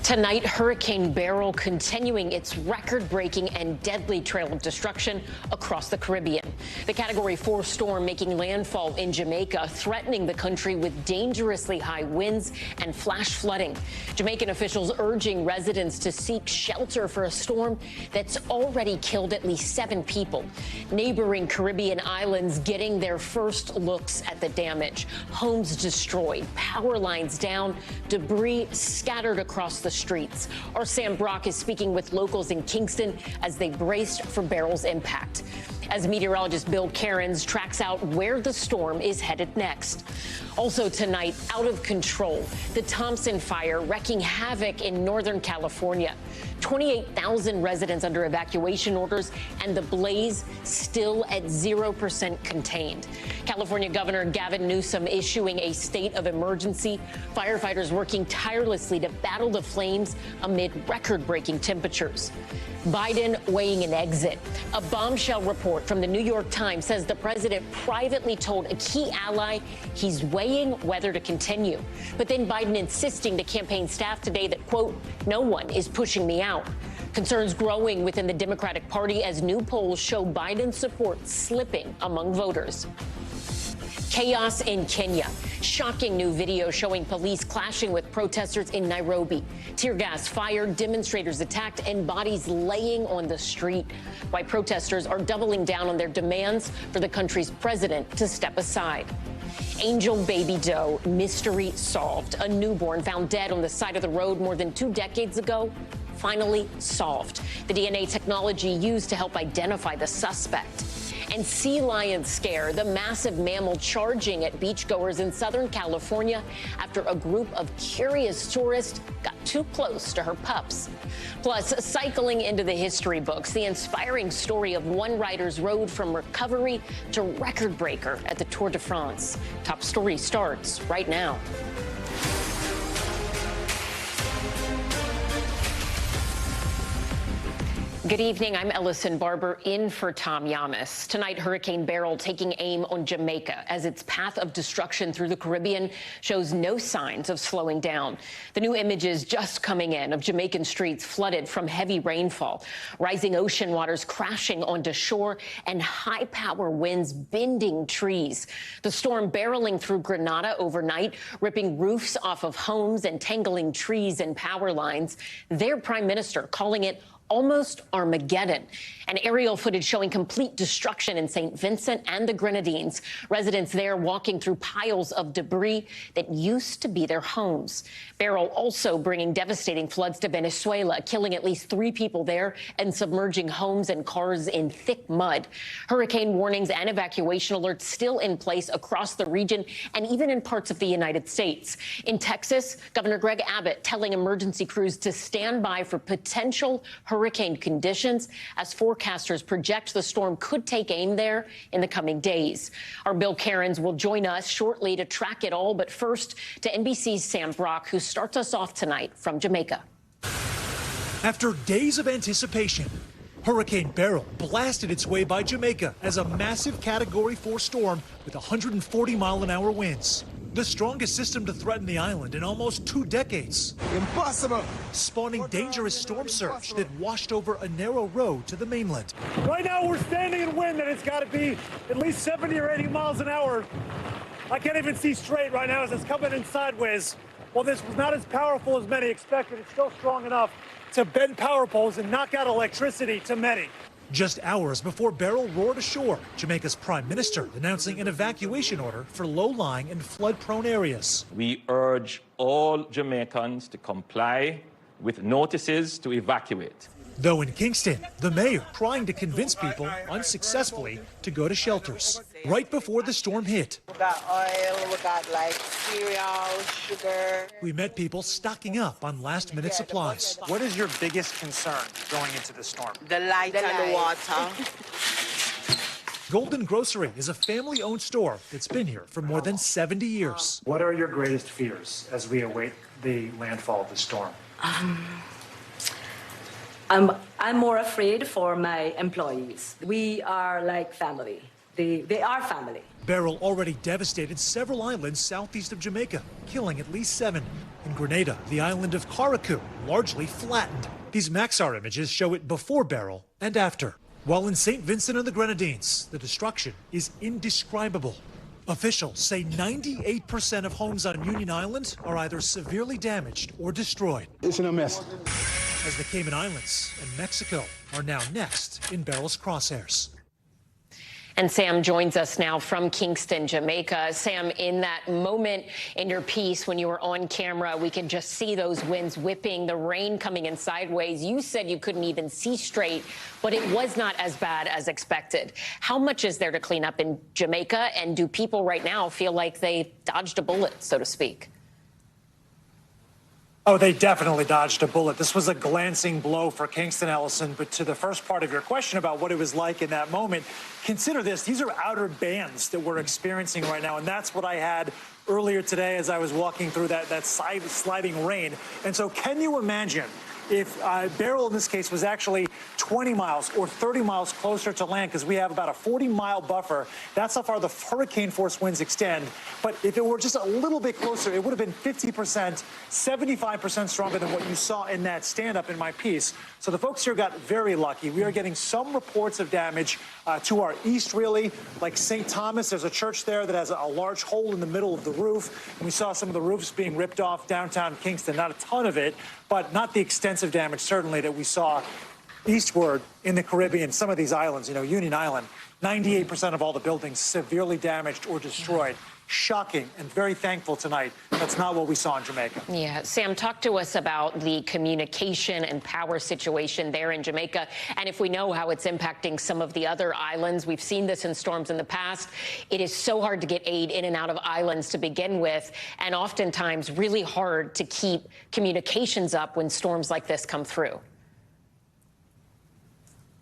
Tonight, Hurricane Beryl continuing its record-breaking and deadly trail of destruction across the Caribbean. The Category 4 storm making landfall in Jamaica, threatening the country with dangerously high winds and flash flooding. Jamaican officials urging residents to seek shelter for a storm that's already killed at least 7 people. Neighboring Caribbean islands getting their first looks at the damage. Homes destroyed, power lines down, debris scattered across the streets. Our Sam Brock is speaking with locals in Kingston as they braced for Beryl's impact. As meteorologist Bill Cairns tracks out where the storm is headed next. Also tonight, out of control, the Thompson fire wreaking havoc in Northern California. 28,000 residents under evacuation orders, and the blaze still at 0% contained. California Governor Gavin Newsom issuing a state of emergency. Firefighters working tirelessly to battle the flames amid record-breaking temperatures. Biden weighing an exit. A bombshell report from the New York Times says the president privately told a key ally he's weighing whether to continue. But then Biden insisting to campaign staff today that, quote, no one is pushing me out. Concerns growing within the Democratic Party as new polls show Biden's support slipping among voters. Chaos in Kenya. Shocking new video showing police clashing with protesters in Nairobi. Tear gas fired, demonstrators attacked, and bodies laying on the street. Why protesters are doubling down on their demands for the country's president to step aside. Angel baby doe, mystery solved. A newborn found dead on the side of the road more than 2 decades ago. Finally solved. The DNA technology used to help identify the suspect. And sea lion scare, the massive mammal charging at beachgoers in Southern California after a group of curious tourists got too close to her pups. Plus, cycling into the history books, the inspiring story of one rider's road from recovery to record breaker at the Tour de France. Top Story starts right now. Good evening. I'm Ellison Barber in for Tom Llamas. Tonight, Hurricane Beryl taking aim on Jamaica as its path of destruction through the Caribbean shows no signs of slowing down. The new images just coming in of Jamaican streets flooded from heavy rainfall, rising ocean waters crashing onto shore, and high-power winds bending trees. The storm barreling through Grenada overnight, ripping roofs off of homes and tangling trees and power lines. Their prime minister calling it almost Armageddon. And aerial footage showing complete destruction in St. Vincent and the Grenadines. Residents there walking through piles of debris that used to be their homes. Beryl also bringing devastating floods to Venezuela, killing at least 3 people there and submerging homes and cars in thick mud. Hurricane warnings and evacuation alerts still in place across the region and even in parts of the United States. In Texas, Governor Greg Abbott telling emergency crews to stand by for potential hurricane conditions as forecasters project the storm could take aim there in the coming days. Our Bill Cairns will join us shortly to track it all. But first to NBC's Sam Brock, who starts us off tonight from Jamaica. After days of anticipation, Hurricane Beryl blasted its way by Jamaica as a massive Category 4 storm with 140-mile-an-hour winds. The strongest system to threaten the island in almost 2 decades. Impossible! Spawning dangerous storm surge that washed over a narrow road to the mainland. Right now we're standing in wind and it's got to be at least 70 or 80 miles an hour. I can't even see straight right now as it's coming in sideways. While this was not as powerful as many expected, it's still strong enough to bend power poles and knock out electricity to many. Just hours before Beryl roared ashore, Jamaica's prime minister announcing an evacuation order for low-lying and flood-prone areas. We urge all Jamaicans to comply with notices to evacuate. Though in Kingston, the mayor trying to convince people, unsuccessfully, to go to shelters. Right before the storm hit. We got oil, we got like cereal, sugar. We met people stocking up on last-minute supplies. What is your biggest concern going into the storm? The light and the water. Golden Grocery is a family-owned store that's been here for more than 70 years. What are your greatest fears as we await the landfall of the storm? I'm more afraid for my employees. We are like family. They are family. Beryl already devastated several islands southeast of Jamaica, killing at least 7. In Grenada, the island of Carriacou largely flattened. These Maxar images show it before Beryl and after. While in St. Vincent and the Grenadines, the destruction is indescribable. Officials say 98% of homes on Union Island are either severely damaged or destroyed. It's in a mess. As the Cayman Islands and Mexico are now next in Beryl's crosshairs. And Sam joins us now from Kingston, Jamaica. Sam, in that moment in your piece when you were on camera, we could just see those winds whipping, the rain coming in sideways. You said you couldn't even see straight, but it was not as bad as expected. How much is there to clean up in Jamaica? And do people right now feel like they dodged a bullet, so to speak? Oh, they definitely dodged a bullet. This was a glancing blow for Kingston, Ellison. But to the first part of your question about what it was like in that moment, consider this. These are outer bands that we're experiencing right now. And that's what I had earlier today as I was walking through that sliding rain. And so can you imagine if Beryl in this case was actually 20 miles or 30 miles closer to land, because we have about a 40-mile buffer. That's how far the hurricane-force winds extend. But if it were just a little bit closer, it would have been 50%, 75% stronger than what you saw in that stand-up in my piece. So the folks here got very lucky. We are getting some reports of damage to our east, really, like St. Thomas. There's a church there that has a large hole in the middle of the roof. And we saw some of the roofs being ripped off downtown Kingston. Not a ton of it, but not the extensive damage, certainly, that we saw eastward in the Caribbean. Some of these islands, you know, Union Island, 98% of all the buildings severely damaged or destroyed. Shocking and very thankful tonight. That's not what we saw in Jamaica. Yeah. Sam, talk to us about the communication and power situation there in Jamaica, and if we know how it's impacting some of the other islands. We've seen this in storms in the past. It is so hard to get aid in and out of islands to begin with, and oftentimes really hard to keep communications up when storms like this come through.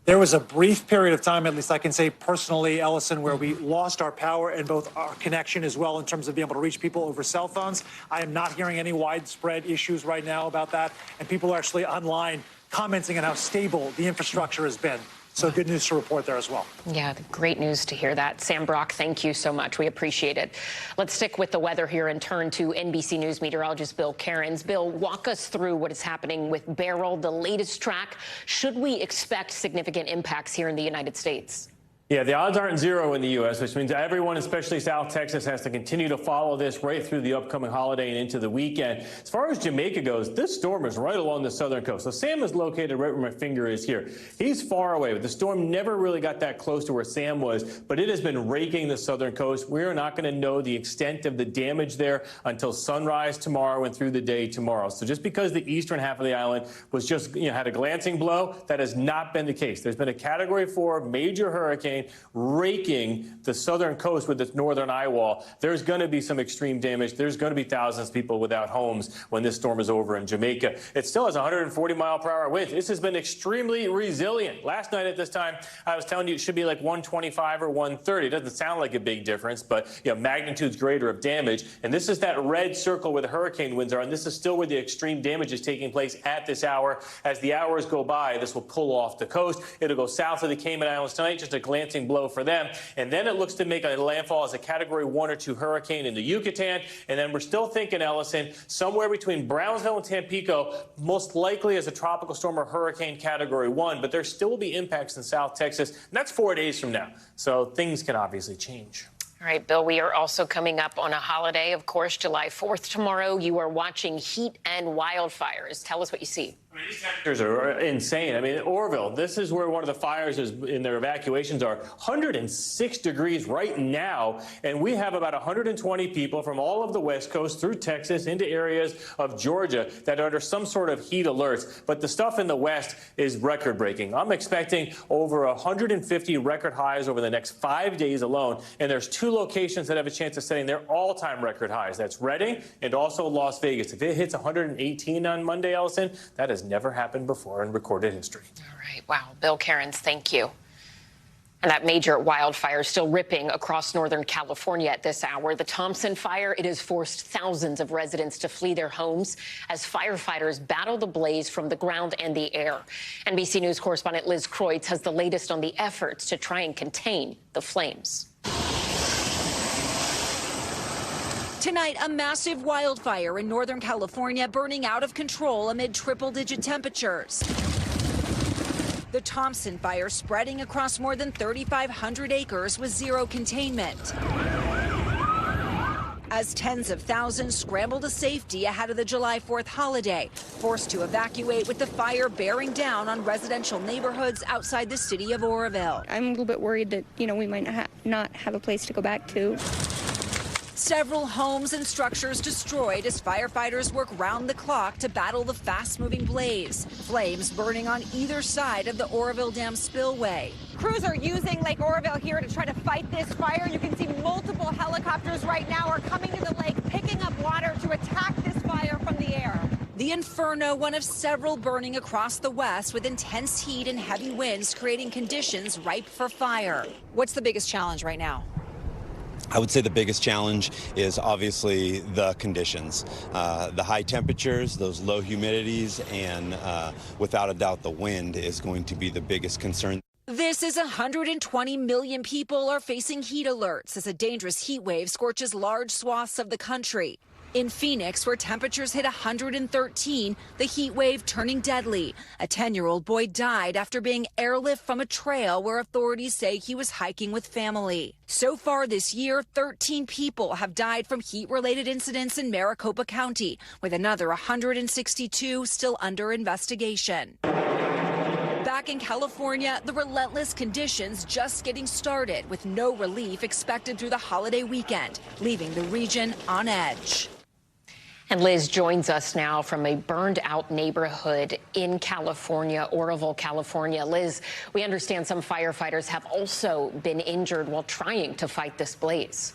There was a brief period of time, at least I can say personally, Ellison, where we lost our power and both our connection as well in terms of being able to reach people over cell phones. I am not hearing any widespread issues right now about that. And people are actually online commenting on how stable the infrastructure has been. So good news to report there as well. Yeah, great news to hear that. Sam Brock, thank you so much. We appreciate it. Let's stick with the weather here and turn to NBC News meteorologist Bill Cairns. Bill, walk us through what is happening with Beryl, the latest track. Should we expect significant impacts here in the United States? Yeah, the odds aren't zero in the U.S., which means everyone, especially South Texas, has to continue to follow this right through the upcoming holiday and into the weekend. As far as Jamaica goes, this storm is right along the southern coast. So Sam is located right where my finger is here. He's far away, but the storm never really got that close to where Sam was, but it has been raking the southern coast. We are not going to know the extent of the damage there until sunrise tomorrow and through the day tomorrow. So just because the eastern half of the island was just, had a glancing blow, that has not been the case. There's been a Category 4 major hurricane raking the southern coast with its northern eye wall. There's going to be some extreme damage. There's going to be thousands of people without homes when this storm is over in Jamaica. It still has 140-mile-per-hour winds. This has been extremely resilient. Last night at this time, I was telling you it should be like 125 or 130. It doesn't sound like a big difference, but magnitudes greater of damage. And this is that red circle where the hurricane winds are, and this is still where the extreme damage is taking place at this hour. As the hours go by, this will pull off the coast. It'll go south of the Cayman Islands tonight, just a glancing blow for them. And then it looks to make a landfall as a Category 1 or 2 hurricane in the Yucatan. And then we're still thinking, Ellison, somewhere between Brownsville and Tampico, most likely as a tropical storm or hurricane Category 1. But there still will be impacts in South Texas. And that's 4 days from now. So things can obviously change. All right, Bill, we are also coming up on a holiday, of course, July 4th tomorrow. You are watching heat and wildfires. Tell us what you see. These temperatures are insane. I mean, Orville, this is where one of the fires is in their evacuations are 106 degrees right now. And we have about 120 people from all of the West Coast through Texas into areas of Georgia that are under some sort of heat alerts. But the stuff in the West is record breaking. I'm expecting over 150 record highs over the next 5 days alone. And there's 2 locations that have a chance of setting their all-time record highs. That's Redding and also Las Vegas. If it hits 118 on Monday, Ellison, that has never happened before in recorded history. All right. Wow. Bill Cairns, thank you. And that major wildfire is still ripping across Northern California at this hour. The Thompson fire, it has forced thousands of residents to flee their homes as firefighters battle the blaze from the ground and the air. NBC News correspondent Liz Kreutz has the latest on the efforts to try and contain the flames. Tonight, a massive wildfire in Northern California burning out of control amid triple-digit temperatures. The Thompson fire spreading across more than 3,500 acres with zero containment. As tens of thousands scramble to safety ahead of the July 4th holiday, forced to evacuate with the fire bearing down on residential neighborhoods outside the city of Oroville. I'm a little bit worried that, we might not have a place to go back to. Several homes and structures destroyed as firefighters work round the clock to battle the fast-moving blaze. Flames burning on either side of the Oroville Dam spillway. Crews are using Lake Oroville here to try to fight this fire. You can see multiple helicopters right now are coming to the lake, picking up water to attack this fire from the air. The Inferno, one of several burning across the west with intense heat and heavy winds creating conditions ripe for fire. What's the biggest challenge right now? I would say the biggest challenge is obviously the conditions, the high temperatures, those low humidities, and without a doubt the wind is going to be the biggest concern. This is 120 million people are facing heat alerts as a dangerous heat wave scorches large swaths of the country. In Phoenix, where temperatures hit 113, the heat wave turning deadly. A 10-year-old boy died after being airlifted from a trail where authorities say he was hiking with family. So far this year, 13 people have died from heat-related incidents in Maricopa County, with another 162 still under investigation. Back in California, the relentless conditions just getting started, with no relief expected through the holiday weekend, leaving the region on edge. And Liz joins us now from a burned-out neighborhood in California, Oroville, California. Liz, we understand some firefighters have also been injured while trying to fight this blaze.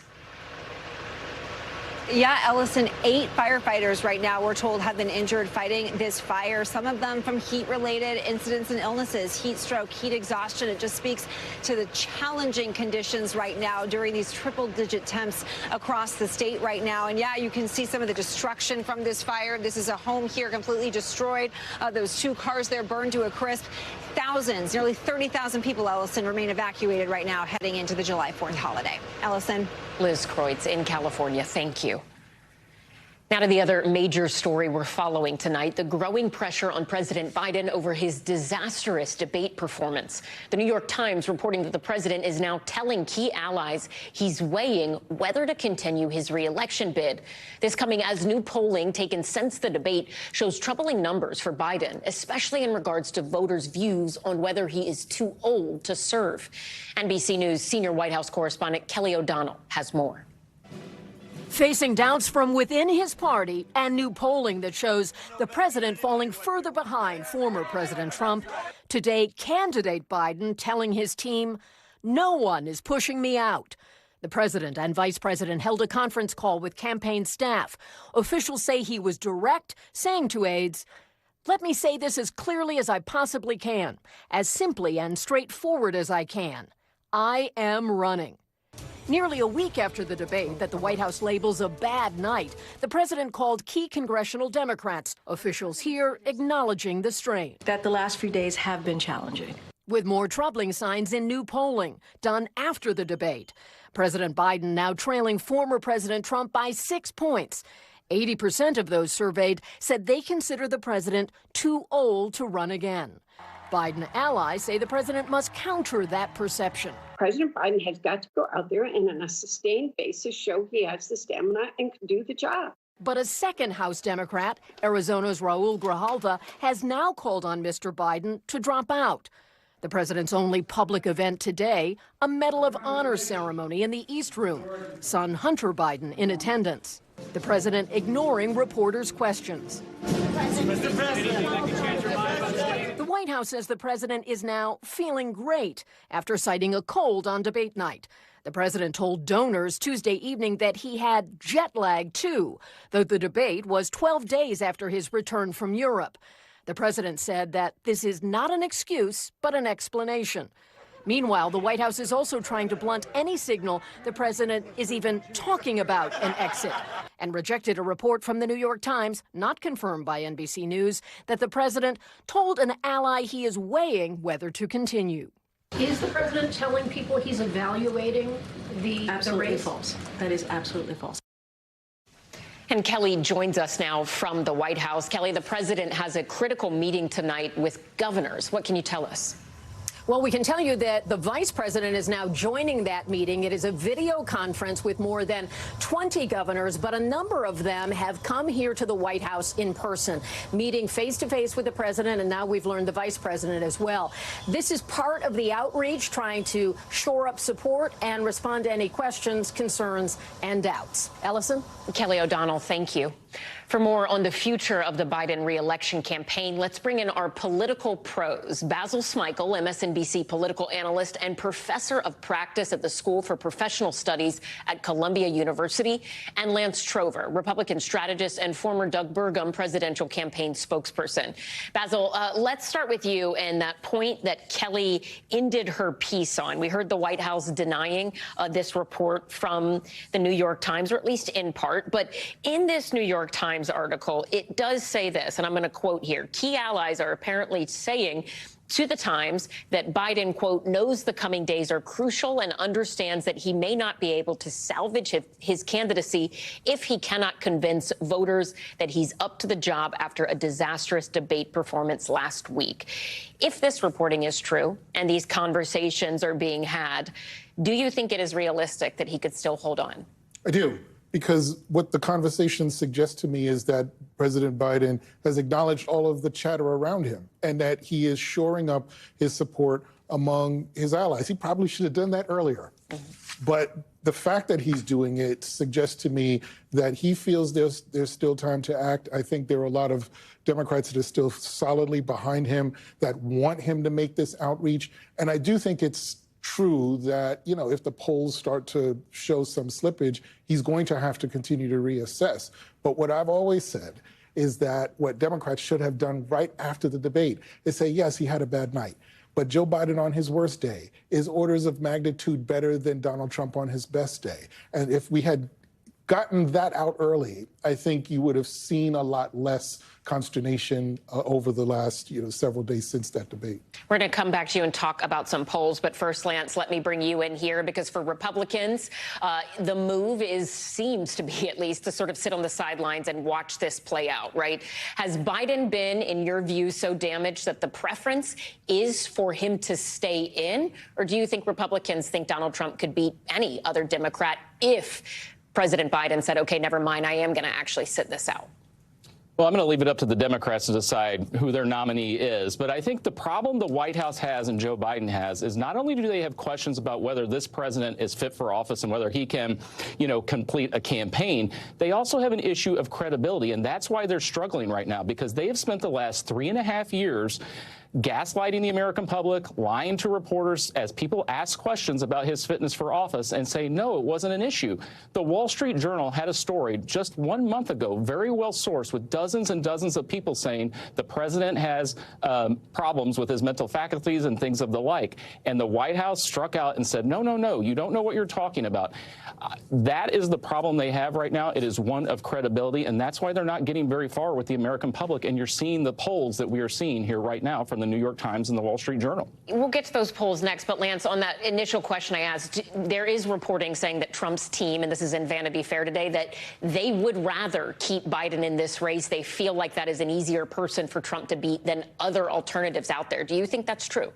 Yeah, Ellison, 8 firefighters right now, we're told, have been injured fighting this fire, some of them from heat-related incidents and illnesses, heat stroke, heat exhaustion. It just speaks to the challenging conditions right now during these triple-digit temps across the state right now. And yeah, you can see some of the destruction from this fire. This is a home here completely destroyed. Those 2 cars there burned to a crisp. Thousands, nearly 30,000 people, Ellison, remain evacuated right now heading into the July 4th holiday. Ellison. Liz Kreutz in California, thank you. Now to the other major story we're following tonight, the growing pressure on President Biden over his disastrous debate performance. The New York Times reporting that the president is now telling key allies he's weighing whether to continue his re-election bid. This coming as new polling taken since the debate shows troubling numbers for Biden, especially in regards to voters' views on whether he is too old to serve. NBC News senior White House correspondent Kelly O'Donnell has more. Facing doubts from within his party and new polling that shows the president falling further behind former President Trump, today candidate Biden telling his team, "No one is pushing me out." The president and vice president held a conference call with campaign staff. Officials say he was direct, saying to aides, "Let me say this as clearly as I possibly can, as simply and straightforward as I can. I am running." Nearly a week after the debate that the White House labels a bad night, the president called key congressional Democrats, officials here acknowledging the strain. That the last few days have been challenging. With more troubling signs in new polling done after the debate. President Biden now trailing former President Trump by 6 points. 80% of those surveyed said they consider the president too old to run again. Biden allies say the president must counter that perception. President Biden has got to go out there and on a sustained basis show he has the stamina and can do the job. But a second House Democrat, Arizona's Raul Grijalva, has now called on Mr. Biden to drop out. The president's only public event today, a Medal of Honor ceremony in the East Room. Son Hunter Biden in attendance. The president ignoring reporters' questions. Mr. President, the White House says the president is now feeling great after citing a cold on debate night. The president told donors Tuesday evening that he had jet lag, too, though the debate was 12 days after his return from Europe. The president said that this is not an excuse, but an explanation. Meanwhile, the White House is also trying to blunt any signal the president is even talking about an exit, and rejected a report from the New York Times, not confirmed by NBC News, that the president told an ally he is weighing whether to continue. Is the president telling people he's evaluating the race? False. That is absolutely false. And Kelly joins us now from the White House. Kelly, the president has a critical meeting tonight with governors. What can you tell us? Well, we can tell you that the vice president is now joining that meeting. It is a video conference with more than 20 governors, but a number of them have come here to the White House in person, meeting face-to-face with the president, and now we've learned the vice president as well. This is part of the outreach, trying to shore up support and respond to any questions, concerns, and doubts. Ellison? Kelly O'Donnell, thank you. For more on the future of the Biden re-election campaign, let's bring in our political pros. Basil Smikle, MSNBC political analyst and professor of practice at the School for Professional Studies at Columbia University, and Lance Trover, Republican strategist and former Doug Burgum presidential campaign spokesperson. Basil, let's start with you and that point that Kelly ended her piece on. We heard the White House denying this report from the New York Times, or at least in part. But in this New York Times article, it does say this, and I'm going to quote here. Key allies are apparently saying to the Times that Biden, quote, knows the coming days are crucial and understands that he may not be able to salvage his candidacy if he cannot convince voters that he's up to the job after a disastrous debate performance last week. If this reporting is true and these conversations are being had, do you think it is realistic that he could still hold on? I do. Because what the conversation suggests to me is that President Biden has acknowledged all of the chatter around him and that he is shoring up his support among his allies. He probably should have done that earlier. But the fact that he's doing it suggests to me that he feels there's still time to act. I think there are a lot of Democrats that are still solidly behind him, that want him to make this outreach. And I do think it's true that, you know, if the polls start to show some slippage, he's going to have to continue to reassess. But what I've always said is that what Democrats should have done right after the debate is say, yes, he had a bad night, but Joe Biden on his worst day is orders of magnitude better than Donald Trump on his best day. And if we had gotten that out early, I think you would have seen a lot less consternation over the last, several days since that debate. We're going to come back to you and talk about some polls. But first, Lance, let me bring you in here, because for Republicans, the move seems to be, at least, to sort of sit on the sidelines and watch this play out, right? Has Biden been, in your view, so damaged that the preference is for him to stay in? Or do you think Republicans think Donald Trump could beat any other Democrat if President Biden said, OK, never mind, I am going to actually sit this out? Well, I'm going to leave it up to the Democrats to decide who their nominee is. But I think the problem the White House has and Joe Biden has is not only do they have questions about whether this president is fit for office and whether he can, complete a campaign, they also have an issue of credibility. And that's why they're struggling right now, because they have spent the last 3.5 years gaslighting the American public, lying to reporters as people ask questions about his fitness for office and say, no, it wasn't an issue. The Wall Street Journal had a story just 1 month ago, very well sourced, with dozens and dozens of people saying the president has problems with his mental faculties and things of the like. And the White House struck out and said, no, no, no, you don't know what you're talking about. That is the problem they have right now. It is one of credibility, and that's why they're not getting very far with the American public. And you're seeing the polls that we are seeing here right now from the New York Times and the Wall Street Journal. We'll get to those polls next. But, Lance, on that initial question I asked, there is reporting saying that Trump's team, and this is in Vanity Fair today, that they would rather keep Biden in this race. They feel like that is an easier person for Trump to beat than other alternatives out there. Do you think that's true?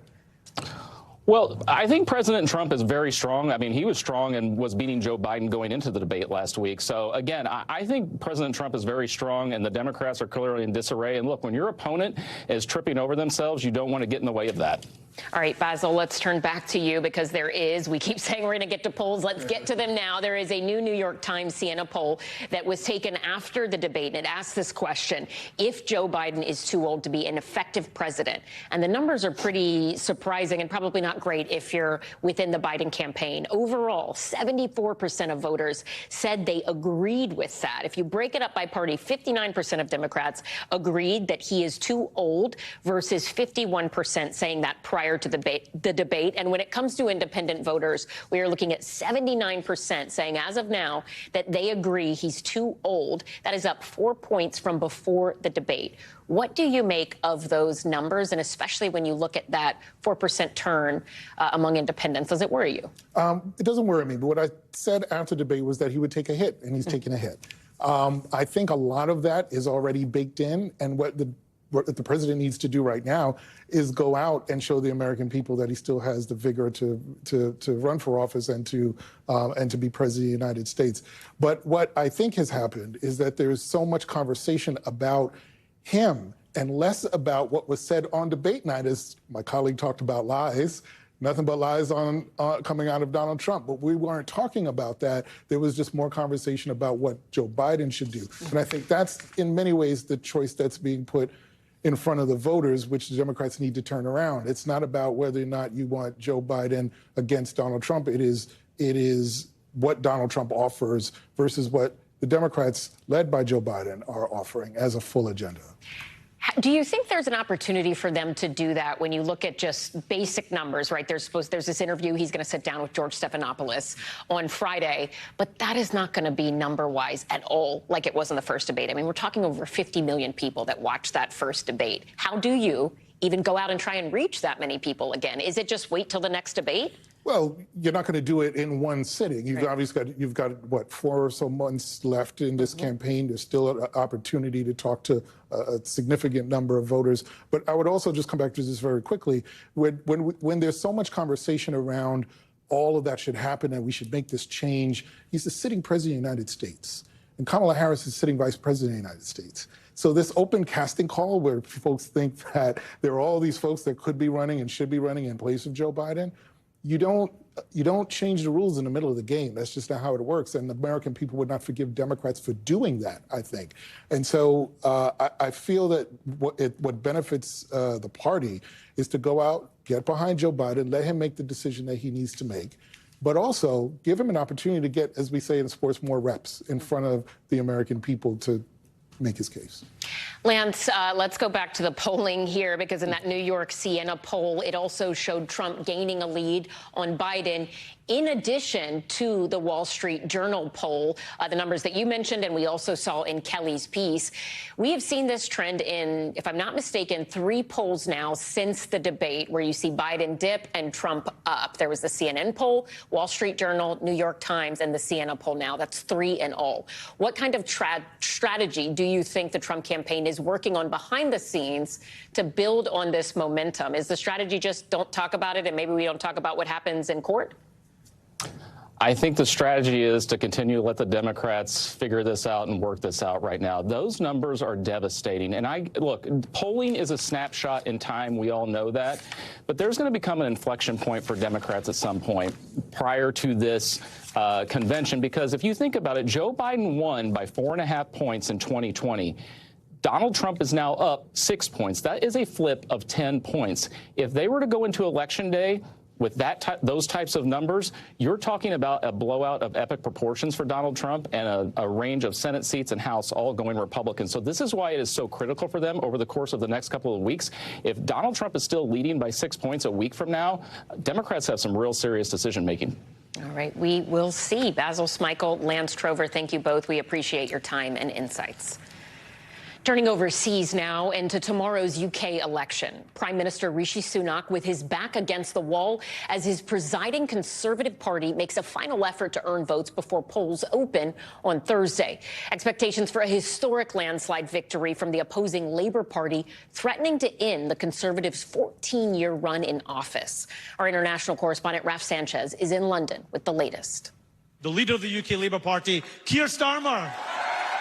Well, I think President Trump is very strong. I mean, he was strong and was beating Joe Biden going into the debate last week. So, again, I think President Trump is very strong, and the Democrats are clearly in disarray. And look, when your opponent is tripping over themselves, you don't want to get in the way of that. All right, Basil, let's turn back to you, because we keep saying we're going to get to polls. Let's get to them now. There is a new New York Times Siena poll that was taken after the debate, and it asks this question: if Joe Biden is too old to be an effective president. And the numbers are pretty surprising and probably not great if you're within the Biden campaign. Overall, 74% of voters said they agreed with that. If you break it up by party, 59% of Democrats agreed that he is too old versus 51% saying that prior prior to the debate. And when it comes to independent voters, we are looking at 79% saying as of now that they agree he's too old. That is up 4 points from before the debate. What do you make of those numbers, and especially when you look at that 4% turn among independents? Does it worry you? It doesn't worry me, but what I said after debate was that he would take a hit, and he's taking a hit. I think a lot of that is already baked in, and what the president needs to do right now is go out and show the American people that he still has the vigor to run for office and to be president of the United States. But what I think has happened is that there's so much conversation about him and less about what was said on debate night, as my colleague talked about lies. Nothing but lies coming out of Donald Trump. But we weren't talking about that. There was just more conversation about what Joe Biden should do. And I think that's, in many ways, the choice that's being put in front of the voters, which the Democrats need to turn around. It's not about whether or not you want Joe Biden against Donald Trump. It is what Donald Trump offers versus what the Democrats, led by Joe Biden, are offering as a full agenda. Do you think there's an opportunity for them to do that when you look at just basic numbers, right? There's this interview. He's going to sit down with George Stephanopoulos on Friday, but that is not going to be number-wise at all like it was in the first debate. I mean, we're talking over 50 million people that watched that first debate. How do you even go out and try and reach that many people again? Is it just wait till the next debate? Well, you're not going to do it in one sitting. You've got what, 4 or so months left in this campaign. There's still an opportunity to talk to a significant number of voters. But I would also just come back to this very quickly. When there's so much conversation around all of that should happen and we should make this change, he's the sitting president of the United States. And Kamala Harris is sitting vice president of the United States. So this open casting call where folks think that there are all these folks that could be running and should be running in place of Joe Biden, you don't change the rules in the middle of the game. That's just not how it works. And the American people would not forgive Democrats for doing that, I think. And so I feel that what benefits the party is to go out, get behind Joe Biden, let him make the decision that he needs to make, but also give him an opportunity to get, as we say in sports, more reps in front of the American people to make his case. Lance, let's go back to the polling here, because in that New York Siena poll, it also showed Trump gaining a lead on Biden, in addition to the Wall Street Journal poll, the numbers that you mentioned, and we also saw in Kelly's piece. We have seen this trend in, if I'm not mistaken, 3 polls now since the debate, where you see Biden dip and Trump up. There was the CNN poll, Wall Street Journal, New York Times, and the Siena poll now. That's 3 in all. What kind of strategy do you think the Trump campaign is working on behind the scenes to build on this momentum? Is the strategy just don't talk about it and maybe we don't talk about what happens in court? I think the strategy is to continue to let the Democrats figure this out and work this out right now. Those numbers are devastating. And look, polling is a snapshot in time. We all know that. But there's going to become an inflection point for Democrats at some point prior to this convention, because if you think about it, Joe Biden won by 4.5 points in 2020. Donald Trump is now up 6 points. That is a flip of 10 points. If they were to go into Election Day with those types of numbers, you're talking about a blowout of epic proportions for Donald Trump and a range of Senate seats and House all going Republican. So this is why it is so critical for them over the course of the next couple of weeks. If Donald Trump is still leading by 6 points a week from now, Democrats have some real serious decision making. All right, we will see. Basil Smikle, Lance Trover, thank you both. We appreciate your time and insights. Turning overseas now and to tomorrow's UK election. Prime Minister Rishi Sunak with his back against the wall as his presiding Conservative Party makes a final effort to earn votes before polls open on Thursday. Expectations for a historic landslide victory from the opposing Labour Party threatening to end the Conservatives' 14-year run in office. Our international correspondent Raf Sanchez is in London with the latest. The leader of the UK Labour Party, Keir Starmer.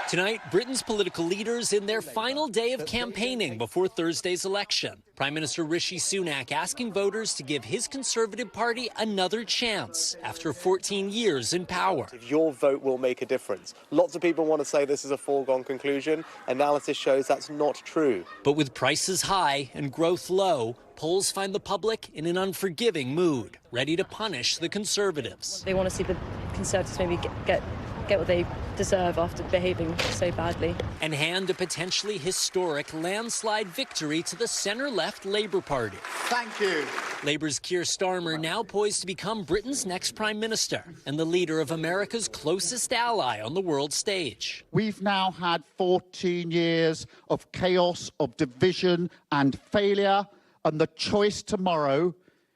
Tonight, Britain's political leaders in their final day of campaigning before Thursday's election. Prime Minister Rishi Sunak asking voters to give his Conservative Party another chance after 14 years in power. Your vote will make a difference. Lots of people want to say this is a foregone conclusion. Analysis shows that's not true. But with prices high and growth low, polls find the public in an unforgiving mood, ready to punish the Conservatives. They want to see the Conservatives maybe get get what they deserve after behaving so badly. And hand a potentially historic landslide victory to the center-left Labour Party. Thank you. Labour's Keir Starmer now poised to become Britain's next Prime Minister and the leader of America's closest ally on the world stage. We've now had 14 years of chaos, of division and failure, and the choice tomorrow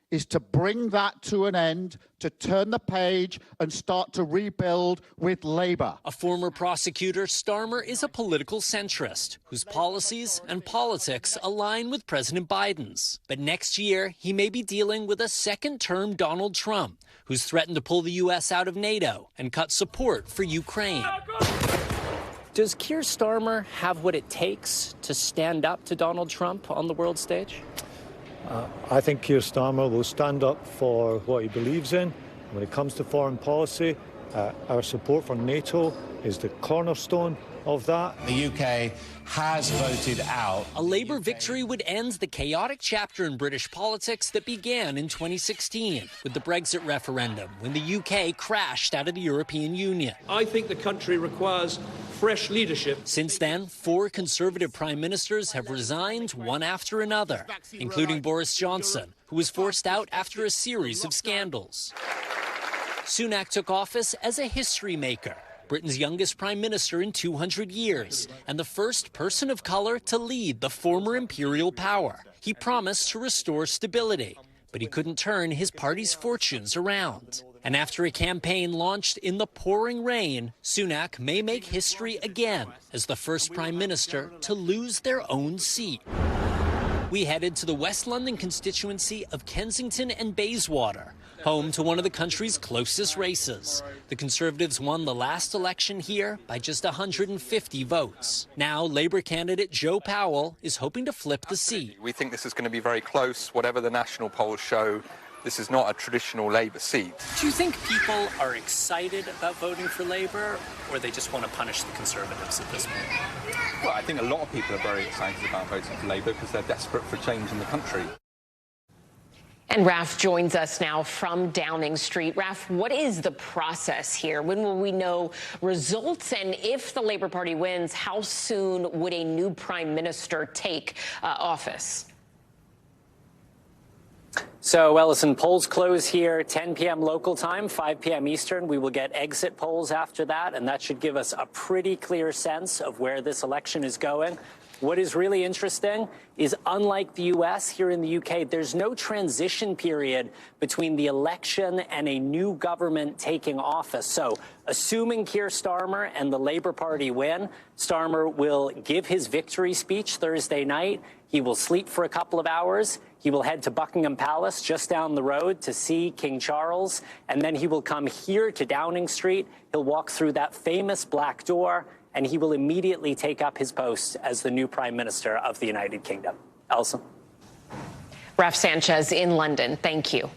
is to bring that to an end, to turn the page and start to rebuild with Labour. A former prosecutor, Starmer is a political centrist whose policies and politics align with President Biden's. But next year, he may be dealing with a second-term Donald Trump, who's threatened to pull the U.S. out of NATO and cut support for Ukraine. Does Keir Starmer have what it takes to stand up to Donald Trump on the world stage? I think Keir Starmer will stand up for what he believes in. When it comes to foreign policy, our support for NATO is the cornerstone of that. The UK has voted out. A Labour victory would end the chaotic chapter in British politics that began in 2016 with the Brexit referendum, when the UK crashed out of the European Union. I think the country requires fresh leadership. Since then, 4 Conservative prime ministers have resigned one after another, including Boris Johnson, who was forced out after a series of scandals. Sunak took office as a history maker, Britain's youngest prime minister in 200 years, and the first person of color to lead the former imperial power. He promised to restore stability, but he couldn't turn his party's fortunes around. And after a campaign launched in the pouring rain, Sunak may make history again as the first prime minister to lose their own seat. We headed to the West London constituency of Kensington and Bayswater, home to one of the country's closest races. The Conservatives won the last election here by just 150 votes. Now, Labour candidate Joe Powell is hoping to flip the seat. We think this is going to be very close, whatever the national polls show. This is not a traditional Labour seat. Do you think people are excited about voting for Labour, or they just want to punish the Conservatives at this point? Well, I think a lot of people are very excited about voting for Labour because they're desperate for change in the country. And Raf joins us now from Downing Street. Raf, what is the process here? When will we know results? And if the Labour Party wins, how soon would a new prime minister take office? So, Ellison, polls close here 10 p.m. local time, 5 p.m. Eastern. We will get exit polls after that, and that should give us a pretty clear sense of where this election is going. What is really interesting is, unlike the U.S., here in the UK, there's no transition period between the election and a new government taking office. So, assuming Keir Starmer and the Labour Party win, Starmer will give his victory speech Thursday night. He will sleep for a couple of hours. He will head to Buckingham Palace just down the road to see King Charles, and then he will come here to Downing Street. He'll walk through that famous black door, and he will immediately take up his post as the new Prime Minister of the United Kingdom. Elsa. Raf Sanchez in London, thank you.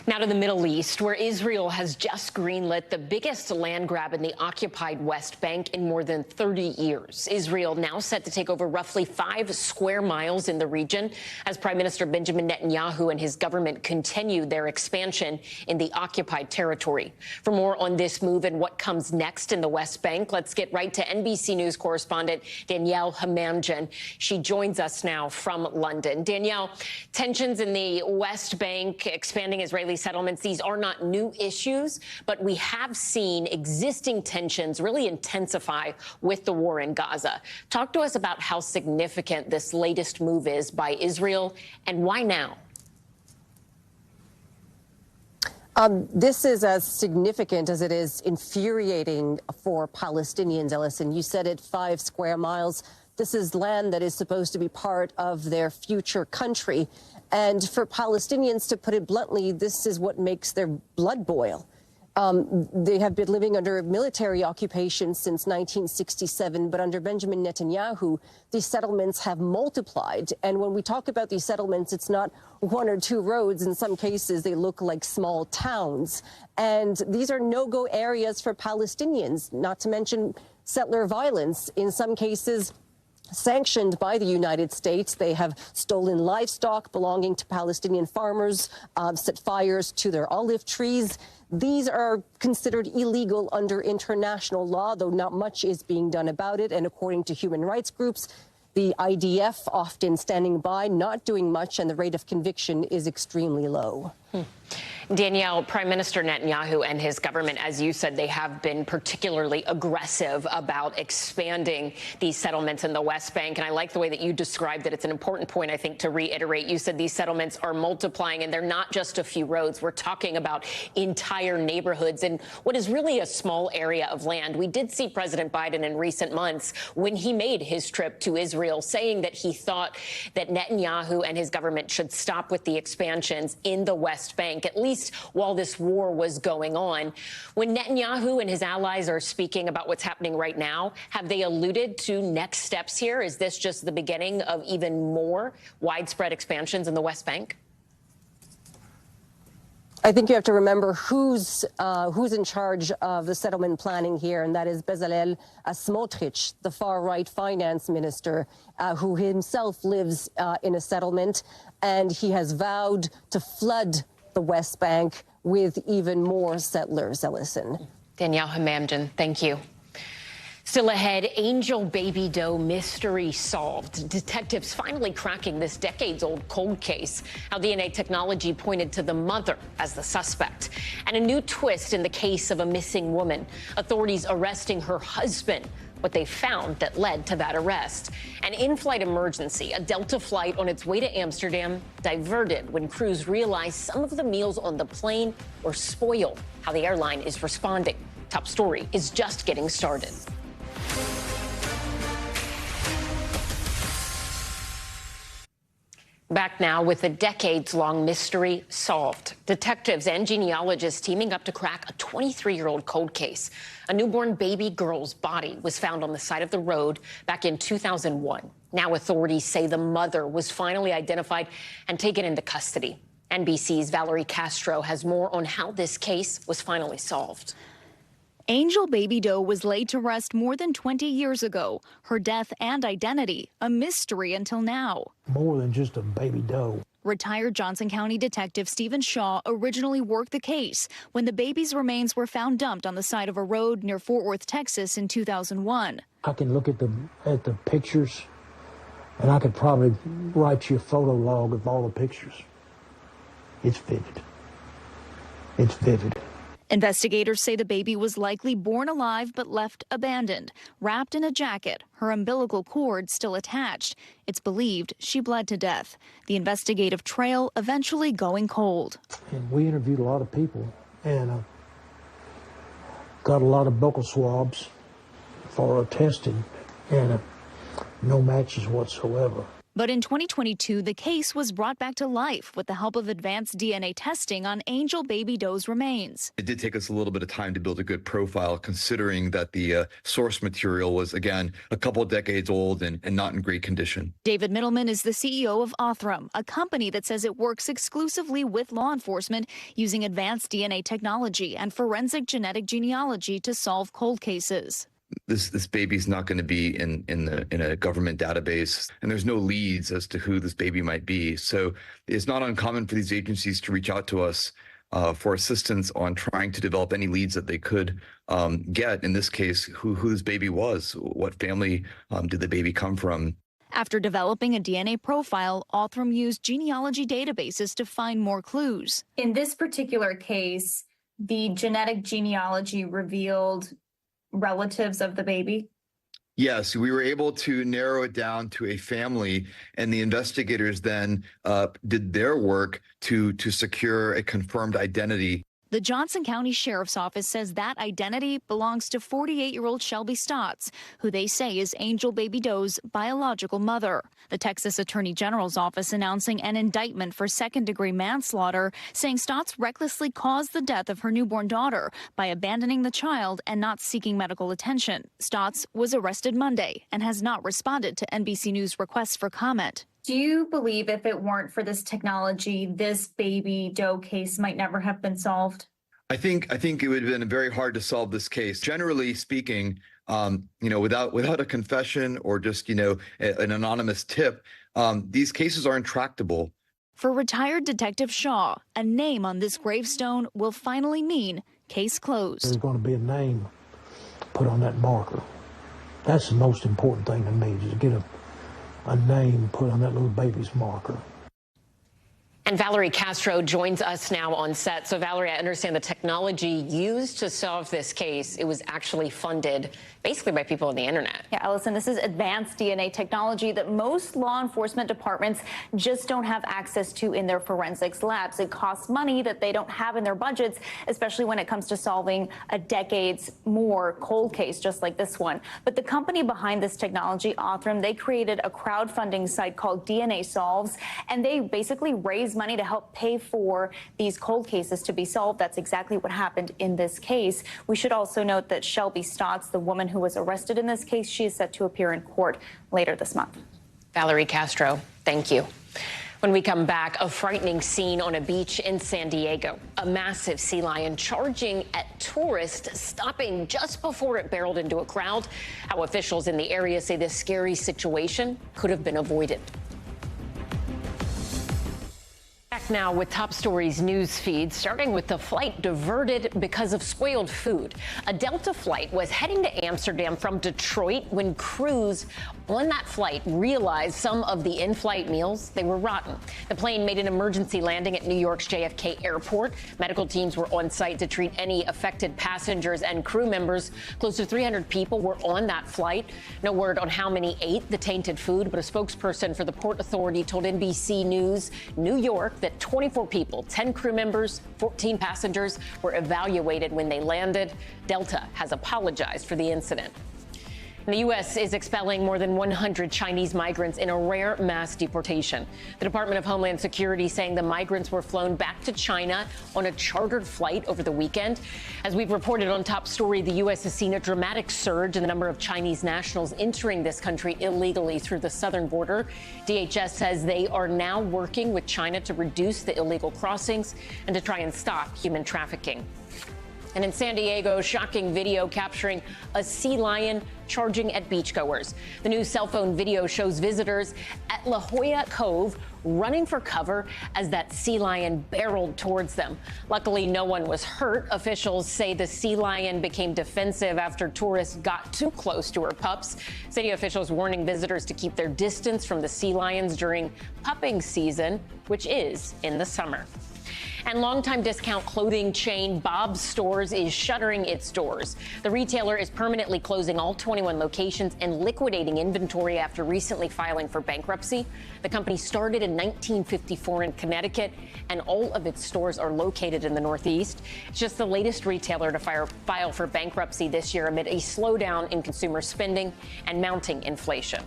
Now to the Middle East, where Israel has just greenlit the biggest land grab in the occupied West Bank in more than 30 years. Israel now set to take over roughly 5 square miles in the region as Prime Minister Benjamin Netanyahu and his government continue their expansion in the occupied territory. For more on this move and what comes next in the West Bank, let's get right to NBC News correspondent Danielle Hamamdjian. She joins us now from London. Danielle, tensions in the West Bank, expanding Israeli settlements, these are not new issues, but we have seen existing tensions really intensify with the war in Gaza. Talk to us about how significant this latest move is by Israel and why now? This is as significant as it is infuriating for Palestinians, Ellison. You said it, 5 square miles. This is land that is supposed to be part of their future country. And for Palestinians, to put it bluntly, this is what makes their blood boil. They have been living under military occupation since 1967, but under Benjamin Netanyahu, these settlements have multiplied. And when we talk about these settlements, it's not 1 or 2 roads. In some cases, they look like small towns. And these are no-go areas for Palestinians, not to mention settler violence. In some cases, sanctioned by the United States. They have stolen livestock belonging to Palestinian farmers, set fires to their olive trees. These are considered illegal under international law, though not much is being done about it. And according to human rights groups, the IDF often standing by, not doing much, and the rate of conviction is extremely low. Danielle, Prime Minister Netanyahu and his government, as you said, they have been particularly aggressive about expanding these settlements in the West Bank. And I like the way that you described it. It's an important point, I think, to reiterate. You said these settlements are multiplying, and they're not just a few roads. We're talking about entire neighborhoods in what is really a small area of land. We did see President Biden in recent months, when he made his trip to Israel, saying that he thought that Netanyahu and his government should stop with the expansions in the West Bank, at least while this war was going on. When Netanyahu and his allies are speaking about what's happening right now, have they alluded to next steps here? Is this just the beginning of even more widespread expansions in the West Bank? I think you have to remember who's in charge of the settlement planning here, and that is Bezalel Smotrich, the far-right finance minister, who himself lives in a settlement, and he has vowed to flood the West Bank with even more settlers, Ellison. Danielle Hamamdin, thank you. Still ahead, Angel Baby Doe mystery solved. Detectives finally cracking this decades-old cold case. How DNA technology pointed to the mother as the suspect. And a new twist in the case of a missing woman. Authorities arresting her husband. What they found that led to that arrest. An in-flight emergency, a Delta flight on its way to Amsterdam diverted when crews realized some of the meals on the plane were spoiled. How the airline is responding. Top story is just getting started. Back now with the decades-long mystery solved. Detectives and genealogists teaming up to crack a 23-year-old cold case. A newborn baby girl's body was found on the side of the road back in 2001. Now authorities say the mother was finally identified and taken into custody. NBC's Valerie Castro has more on how this case was finally solved. Angel Baby Doe was laid to rest more than 20 years ago. Her death and identity, a mystery until now. More than just a baby doe. Retired Johnson County Detective Stephen Shaw originally worked the case when the baby's remains were found dumped on the side of a road near Fort Worth, Texas in 2001. I can look at the pictures, and I could probably write you a photo log of all the pictures. It's vivid. It's vivid. Investigators say the baby was likely born alive but left abandoned, wrapped in a jacket, her umbilical cord still attached. It's believed she bled to death. The investigative trail eventually going cold. And we interviewed a lot of people and got a lot of buccal swabs for our testing, and no matches whatsoever. But in 2022, the case was brought back to life with the help of advanced DNA testing on Angel Baby Doe's remains. It did take us a little bit of time to build a good profile, considering that the source material was, again, a couple of decades old and not in great condition. David Middleman is the CEO of Othram, a company that says it works exclusively with law enforcement using advanced DNA technology and forensic genetic genealogy to solve cold cases. This baby's not going to be in a government database, and there's no leads as to who this baby might be. So it's not uncommon for these agencies to reach out to us for assistance on trying to develop any leads that they could get. In this case, who this baby was, what family did the baby come from. After developing a DNA profile, Othram used genealogy databases to find more clues. In this particular case, the genetic genealogy revealed relatives of the baby? Yes, we were able to narrow it down to a family, and the investigators then did their work to secure a confirmed identity. The Johnson County Sheriff's Office says that identity belongs to 48-year-old Shelby Stotts, who they say is Angel Baby Doe's biological mother. The Texas Attorney General's office announcing an indictment for second-degree manslaughter, saying Stotts recklessly caused the death of her newborn daughter by abandoning the child and not seeking medical attention. Stotts was arrested Monday and has not responded to NBC News requests for comment. Do you believe if it weren't for this technology, this Baby Doe case might never have been solved? I think it would have been very hard to solve this case. Generally speaking, without a confession or just, an anonymous tip, these cases are intractable. For retired Detective Shaw, a name on this gravestone will finally mean case closed. There's going to be a name put on that marker. That's the most important thing to me, is to get a name put on that little baby's marker. And Valerie Castro joins us now on set. So, Valerie, I understand the technology used to solve this case, it was actually funded basically by people on the internet. Yeah, Allison, this is advanced DNA technology that most law enforcement departments just don't have access to in their forensics labs. It costs money that they don't have in their budgets, especially when it comes to solving a decade's more cold case just like this one. But the company behind this technology, Othram, they created a crowdfunding site called DNA Solves, and they basically raised money to help pay for these cold cases to be solved. That's exactly what happened in this case. We should also note that Shelby Stotts, the woman who was arrested in this case, she is set to appear in court later this month. Valerie Castro, thank you. When we come back, a frightening scene on a beach in San Diego. A massive sea lion charging at tourists, stopping just before it barreled into a crowd. How officials in the area say this scary situation could have been avoided. Back now with Top Stories news feed, starting with the flight diverted because of spoiled food. A Delta flight was heading to Amsterdam from Detroit when crews on that flight realized some of the in-flight meals, they were rotten. The plane made an emergency landing at New York's JFK airport. Medical teams were on site to treat any affected passengers and crew members. Close to 300 people were on that flight. No word on how many ate the tainted food, but a spokesperson for the Port Authority told NBC News New York that 24 people, 10 crew members, 14 passengers were evaluated when they landed. Delta has apologized for the incident. The U.S. is expelling more than 100 Chinese migrants in a rare mass deportation. The Department of Homeland Security saying the migrants were flown back to China on a chartered flight over the weekend. As we've reported on Top Story, the U.S. has seen a dramatic surge in the number of Chinese nationals entering this country illegally through the southern border. DHS says they are now working with China to reduce the illegal crossings and to try and stop human trafficking. And in San Diego, shocking video capturing a sea lion charging at beachgoers. The new cell phone video shows visitors at La Jolla Cove running for cover as that sea lion barreled towards them. Luckily, no one was hurt. Officials say the sea lion became defensive after tourists got too close to her pups. City officials warning visitors to keep their distance from the sea lions during pupping season, which is in the summer. And longtime discount clothing chain Bob's Stores is shuttering its doors. The retailer is permanently closing all 21 locations and liquidating inventory after recently filing for bankruptcy. The company started in 1954 in Connecticut, and all of its stores are located in the Northeast. It's just the latest retailer to file for bankruptcy this year amid a slowdown in consumer spending and mounting inflation.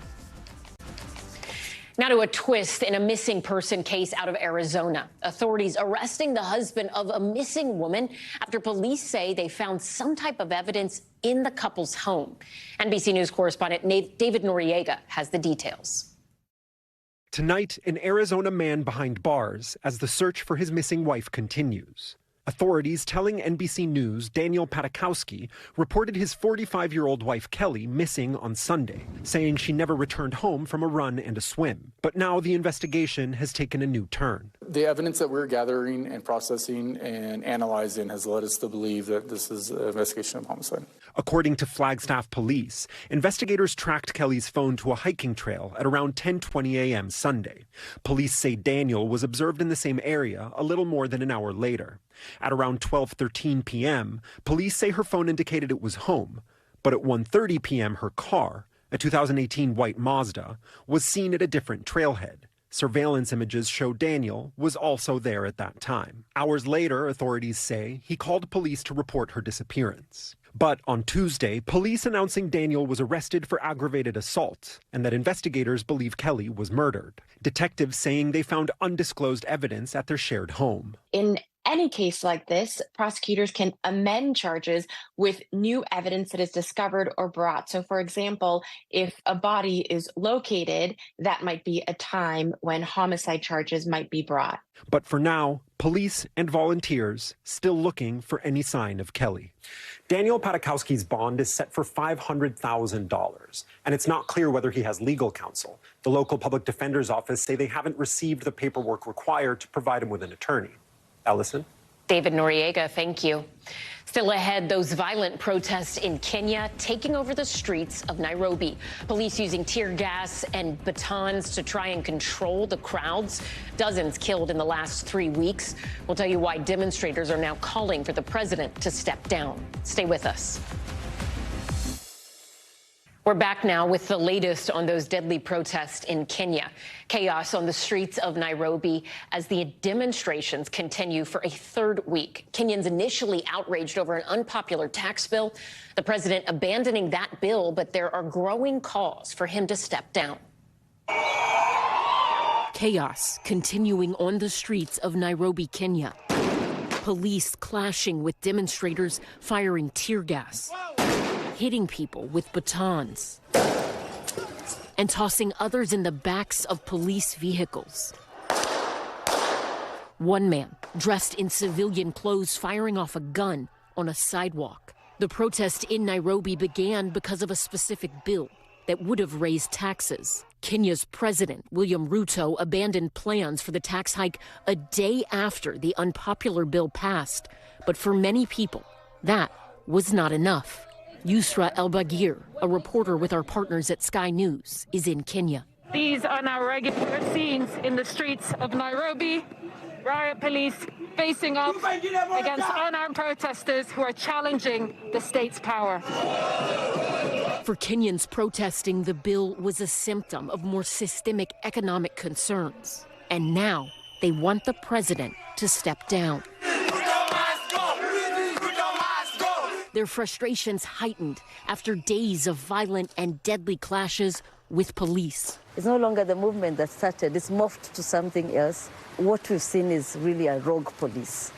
Now to a twist in a missing person case out of Arizona. Authorities arresting the husband of a missing woman after police say they found some type of evidence in the couple's home. NBC News correspondent David Noriega has the details. Tonight, an Arizona man behind bars as the search for his missing wife continues. Authorities telling NBC News Daniel Patakowski reported his 45-year-old wife Kelly missing on Sunday, saying she never returned home from a run and a swim. But now the investigation has taken a new turn. The evidence that we're gathering and processing and analyzing has led us to believe that this is an investigation of homicide. According to Flagstaff police, investigators tracked Kelly's phone to a hiking trail at around 10:20 a.m. Sunday. Police say Daniel was observed in the same area a little more than an hour later. At around 12:13 p.m., police say her phone indicated it was home, but at 1:30 p.m. her car, a 2018 white Mazda, was seen at a different trailhead. Surveillance images show Daniel was also there at that time. Hours later, authorities say he called police to report her disappearance. But on Tuesday, police announcing Daniel was arrested for aggravated assault and that investigators believe Kelly was murdered. Detectives saying they found undisclosed evidence at their shared home. In any case like this, prosecutors can amend charges with new evidence that is discovered or brought. So, for example, if a body is located, that might be a time when homicide charges might be brought. But for now, police and volunteers still looking for any sign of Kelly. Daniel Patakowski's bond is set for $500,000, and it's not clear whether he has legal counsel. The local public defender's office say they haven't received the paperwork required to provide him with an attorney. Ellison? David Noriega, thank you. Still ahead, those violent protests in Kenya taking over the streets of Nairobi. Police using tear gas and batons to try and control the crowds. Dozens killed in the last 3 weeks. We'll tell you why demonstrators are now calling for the president to step down. Stay with us. We're back now with the latest on those deadly protests in Kenya. Chaos on the streets of Nairobi as the demonstrations continue for a third week. Kenyans initially outraged over an unpopular tax bill, the president abandoning that bill, but there are growing calls for him to step down. Chaos continuing on the streets of Nairobi, Kenya. Police clashing with demonstrators, firing tear gas, hitting people with batons, and tossing others in the backs of police vehicles. One man, dressed in civilian clothes, firing off a gun on a sidewalk. The protest in Nairobi began because of a specific bill that would have raised taxes. Kenya's president, William Ruto, abandoned plans for the tax hike a day after the unpopular bill passed. But for many people, that was not enough. Yusra El-Bagir, a reporter with our partners at Sky News, is in Kenya. These are now regular scenes in the streets of Nairobi. Riot police facing off against unarmed protesters who are challenging the state's power. For Kenyans protesting, the bill was a symptom of more systemic economic concerns. And now they want the president to step down. Their frustrations heightened after days of violent and deadly clashes with police. It's no longer the movement that started, it's morphed to something else. What we've seen is really a rogue police,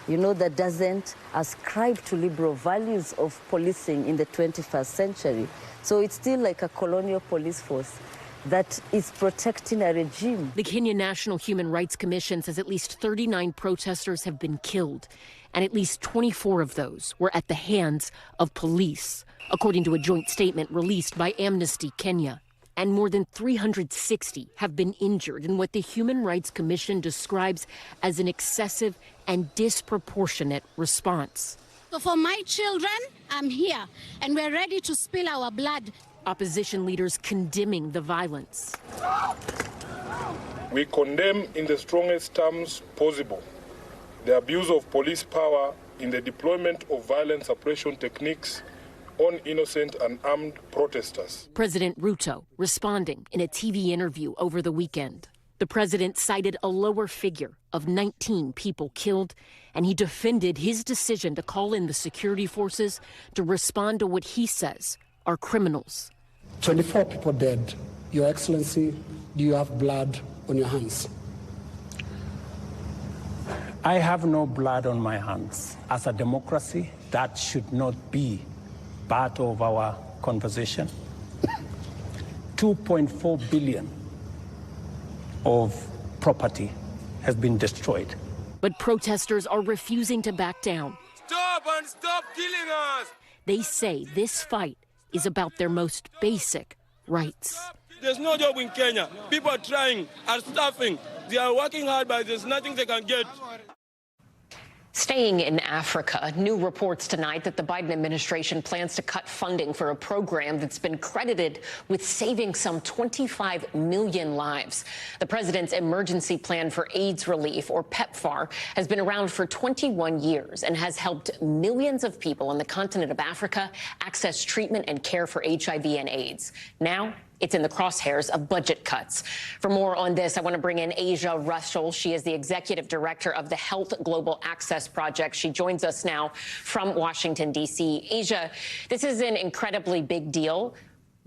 that doesn't ascribe to liberal values of policing in the 21st century. So it's still like a colonial police force that is protecting a regime. The Kenya National Human Rights Commission says at least 39 protesters have been killed, and at least 24 of those were at the hands of police, according to a joint statement released by Amnesty Kenya. And more than 360 have been injured in what the Human Rights Commission describes as an excessive and disproportionate response. So for my children, I'm here, and we're ready to spill our blood. Opposition leaders condemning the violence. We condemn in the strongest terms possible the abuse of police power in the deployment of violent suppression techniques on innocent and armed protesters. President Ruto responding in a TV interview over the weekend. The president cited a lower figure of 19 people killed, and he defended his decision to call in the security forces to respond to what he says are criminals. 24 people dead. Your Excellency, do you have blood on your hands? I have no blood on my hands. As a democracy, that should not be part of our conversation. 2.4 billion of property has been destroyed. But protesters are refusing to back down. Stop and stop killing us! They say this fight is about their most basic rights. There's no job in Kenya. People are trying, are starving. They are working hard, but there's nothing they can get. Staying in Africa, new reports tonight that the Biden administration plans to cut funding for a program that's been credited with saving some 25 million lives. The president's emergency plan for AIDS relief, or PEPFAR, has been around for 21 years and has helped millions of people on the continent of Africa access treatment and care for HIV and AIDS. Now, it's in the crosshairs of budget cuts. For more on this, I want to bring in Asia Russell. She is the executive director of the Health Global Access Project. She joins us now from Washington, D.C. Asia, this is an incredibly big deal.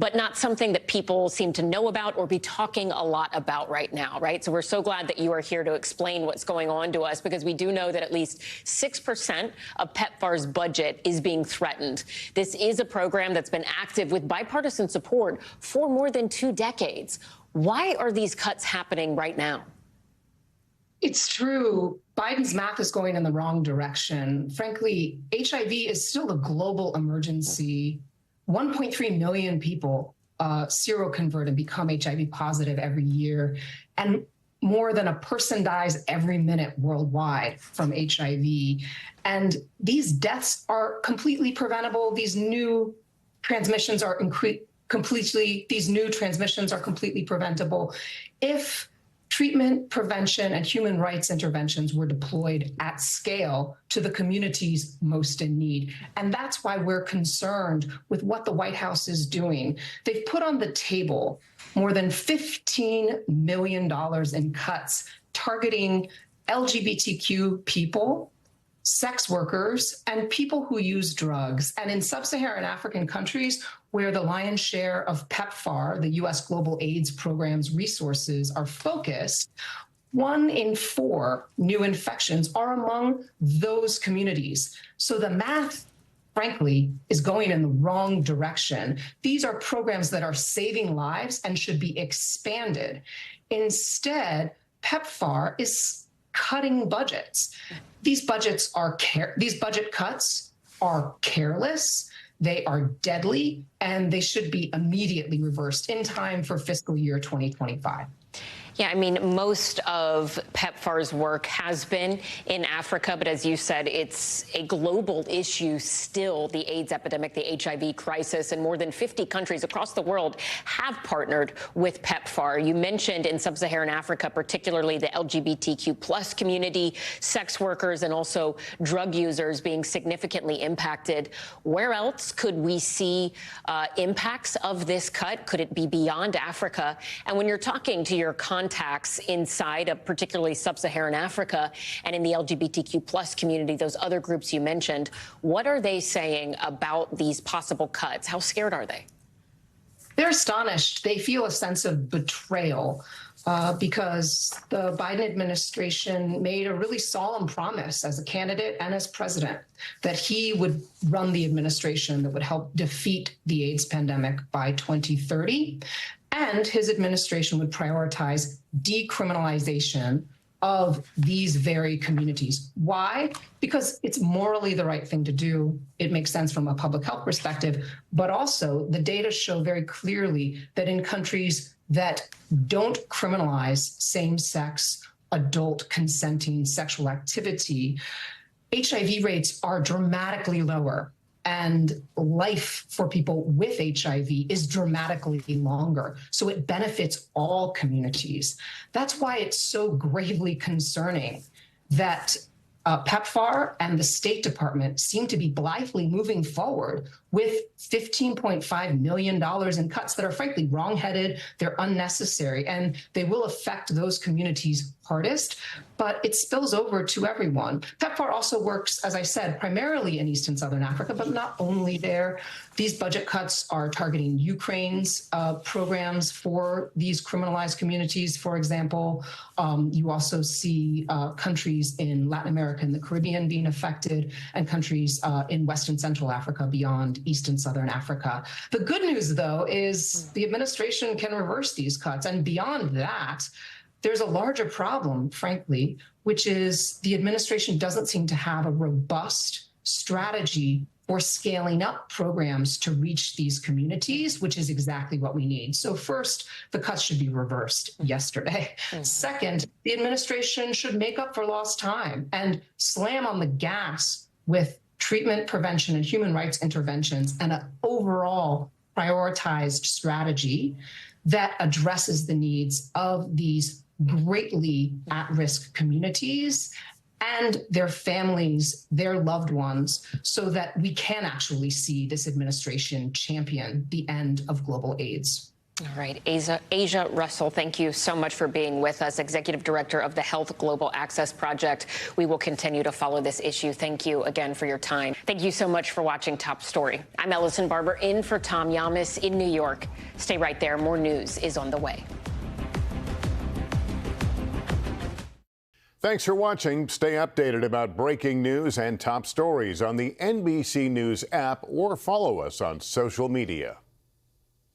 but not something that people seem to know about or be talking a lot about right now, right? So we're so glad that you are here to explain what's going on to us, because we do know that at least 6% of PEPFAR's budget is being threatened. This is a program that's been active with bipartisan support for more than 2 decades. Why are these cuts happening right now? It's true. Biden's math is going in the wrong direction. Frankly, HIV is still a global emergency. 1.3 million people seroconvert and become HIV positive every year. And more than a person dies every minute worldwide from HIV. And these deaths are completely preventable. These new transmissions are completely preventable if treatment, prevention, and human rights interventions were deployed at scale to the communities most in need. And that's why we're concerned with what the White House is doing. They've put on the table more than $15 million in cuts targeting LGBTQ people, sex workers, and people who use drugs. And in sub-Saharan African countries, where the lion's share of PEPFAR, the U.S. Global AIDS Program's resources, are focused, 1 in 4 new infections are among those communities. So the math, frankly, is going in the wrong direction. These are programs that are saving lives and should be expanded. Instead, PEPFAR is cutting budgets. These budget cuts are careless, they are deadly, and they should be immediately reversed in time for fiscal year 2025. Yeah, I mean, most of PEPFAR's work has been in Africa, but as you said, it's a global issue still, the AIDS epidemic, the HIV crisis, and more than 50 countries across the world have partnered with PEPFAR. You mentioned in sub-Saharan Africa, particularly the LGBTQ plus community, sex workers, and also drug users being significantly impacted. Where else could we see impacts of this cut? Could it be beyond Africa? And when you're talking to your contacts inside of particularly sub-Saharan Africa and in the LGBTQ plus community, those other groups you mentioned, what are they saying about these possible cuts? How scared are they? They're astonished. They feel a sense of betrayal because the Biden administration made a really solemn promise as a candidate and as president that he would run the administration that would help defeat the AIDS pandemic by 2030. And his administration would prioritize decriminalization of these very communities. Why? Because it's morally the right thing to do. It makes sense from a public health perspective, but also the data show very clearly that in countries that don't criminalize same-sex, adult consenting sexual activity, HIV rates are dramatically lower. And life for people with HIV is dramatically longer. So it benefits all communities. That's why it's so gravely concerning that PEPFAR and the State Department seem to be blithely moving forward with $15.5 million in cuts that are frankly wrongheaded, they're unnecessary, and they will affect those communities hardest, but it spills over to everyone. PEPFAR also works, as I said, primarily in East and Southern Africa, but not only there. These budget cuts are targeting Ukraine's programs for these criminalized communities, for example. You also see countries in Latin America and the Caribbean being affected, and countries in West and Central Africa beyond East and Southern Africa. The good news, though, is the administration can reverse these cuts. And beyond that, there's a larger problem, frankly, which is the administration doesn't seem to have a robust strategy for scaling up programs to reach these communities, which is exactly what we need. So first, the cuts should be reversed yesterday. Second, the administration should make up for lost time and slam on the gas with treatment, prevention, and human rights interventions and an overall prioritized strategy that addresses the needs of these greatly at-risk communities and their families, their loved ones, so that we can actually see this administration champion the end of global AIDS. All right, Asia Russell, thank you so much for being with us, Executive Director of the Health Global Access Project. We will continue to follow this issue. Thank you again for your time. Thank you so much for watching Top Story. I'm Ellison Barber in for Tom Llamas in New York. Stay right there. More news is on the way. Thanks for watching. Stay updated about breaking news and top stories on the NBC News app or follow us on social media.